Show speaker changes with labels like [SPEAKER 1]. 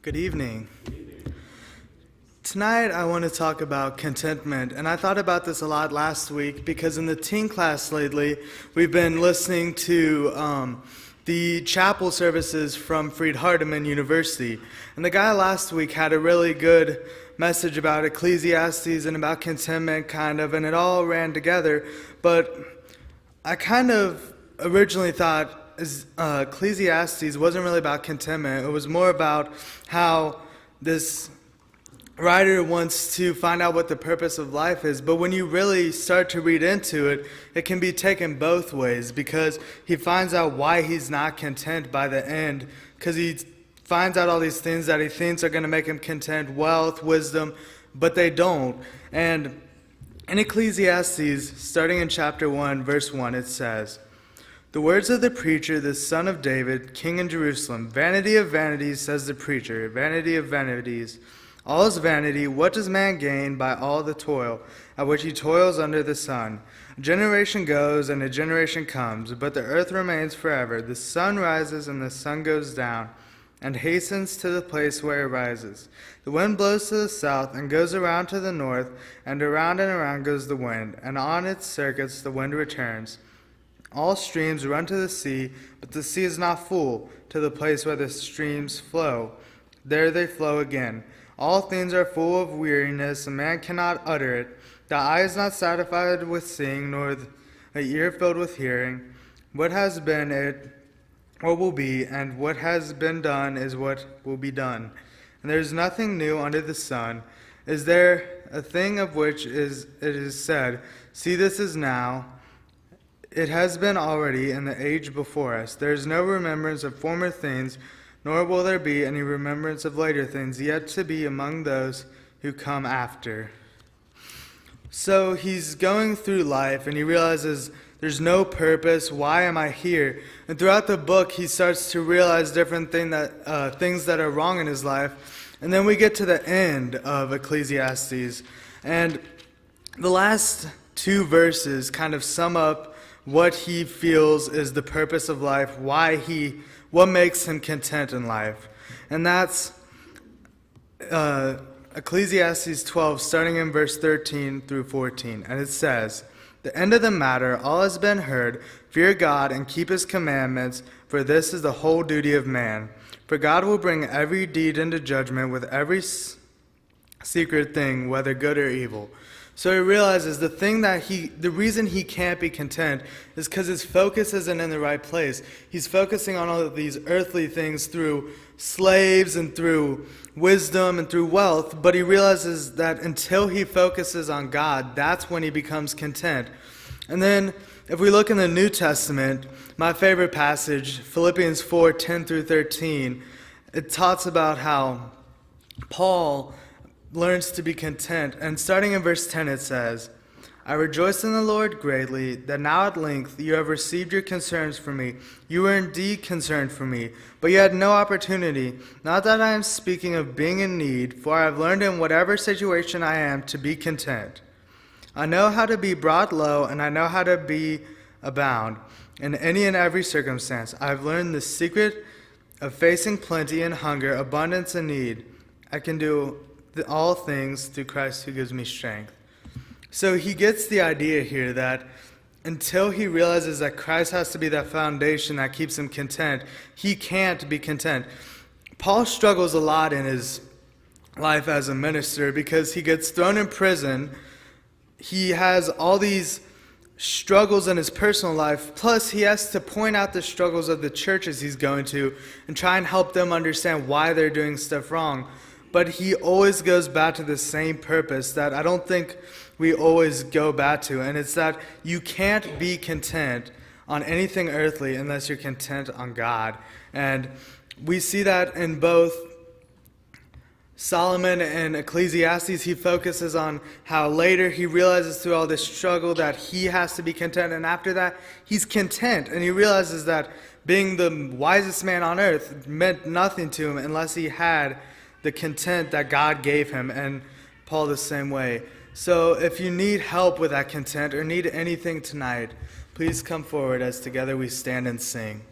[SPEAKER 1] Good evening. Tonight I want to talk about contentment, and I thought about this a lot last week because in the teen class lately we've been listening to the chapel services from Freed-Hardeman University, and the guy last week had a really good message about Ecclesiastes and about contentment and it all ran together, but I kind of originally thought Ecclesiastes wasn't really about contentment. It was more about how this writer wants to find out what the purpose of life is. But when you really start to read into it, it can be taken both ways, because he finds out why he's not content by the end, because he finds out all these things that he thinks are going to make him content, wealth, wisdom, but they don't. And in Ecclesiastes, starting in chapter 1, verse 1, it says, "The words of the preacher, the son of David, king in Jerusalem. Vanity of vanities, says the preacher, vanity of vanities. All is vanity. What does man gain by all the toil at which he toils under the sun? A generation goes and a generation comes, but the earth remains forever. The sun rises and the sun goes down, and hastens to the place where it rises. The wind blows to the south and goes around to the north, and around goes the wind, and on its circuits the wind returns. All streams run to the sea, but the sea is not full to the place where the streams flow. There they flow again. All things are full of weariness, and man cannot utter it. The eye is not satisfied with seeing, nor the ear filled with hearing. What has been it, what will be, and what has been done is what will be done. And there is nothing new under the sun. Is there a thing of which it is said, see, this is now? It has been already in the age before us. There is no remembrance of former things, nor will there be any remembrance of later things yet to be among those who come after." So he's going through life and he realizes there's no purpose. Why am I here? And throughout the book, he starts to realize different things that are wrong in his life. And then we get to the end of Ecclesiastes. And the last two verses kind of sum up what he feels is the purpose of life, what makes him content in life. And that's Ecclesiastes 12, starting in verse 13 through 14. And it says, "The end of the matter, all has been heard. Fear God and keep his commandments, for this is the whole duty of man. For God will bring every deed into judgment with every secret thing, whether good or evil." So he realizes the reason he can't be content is because his focus isn't in the right place. He's focusing on all of these earthly things through slaves and through wisdom and through wealth, but he realizes that until he focuses on God, that's when he becomes content. And then if we look in the New Testament, my favorite passage, Philippians 4, 10 through 13, it talks about how Paul learns to be content. And starting in verse 10 it says, "I rejoice in the Lord greatly that now at length you have received your concerns for me. You were indeed concerned for me, but you had no opportunity. Not that I am speaking of being in need, for I have learned in whatever situation I am to be content. I know how to be brought low, and I know how to be abound. In any and every circumstance I have learned the secret of facing plenty and hunger, abundance and need. I can do all things through Christ who gives me strength." So he gets the idea here that until he realizes that Christ has to be that foundation that keeps him content, he can't be content. Paul struggles a lot in his life as a minister because he gets thrown in prison. He has all these struggles in his personal life, plus he has to point out the struggles of the churches he's going to and try and help them understand why they're doing stuff wrong. But he always goes back to the same purpose that I don't think we always go back to. And it's that you can't be content on anything earthly unless you're content on God. And we see that in both Solomon and Ecclesiastes. He focuses on how later he realizes through all this struggle that he has to be content. And after that, he's content. And he realizes that being the wisest man on earth meant nothing to him unless he had the content that God gave him, and Paul the same way. So if you need help with that content or need anything tonight, please come forward as together we stand and sing.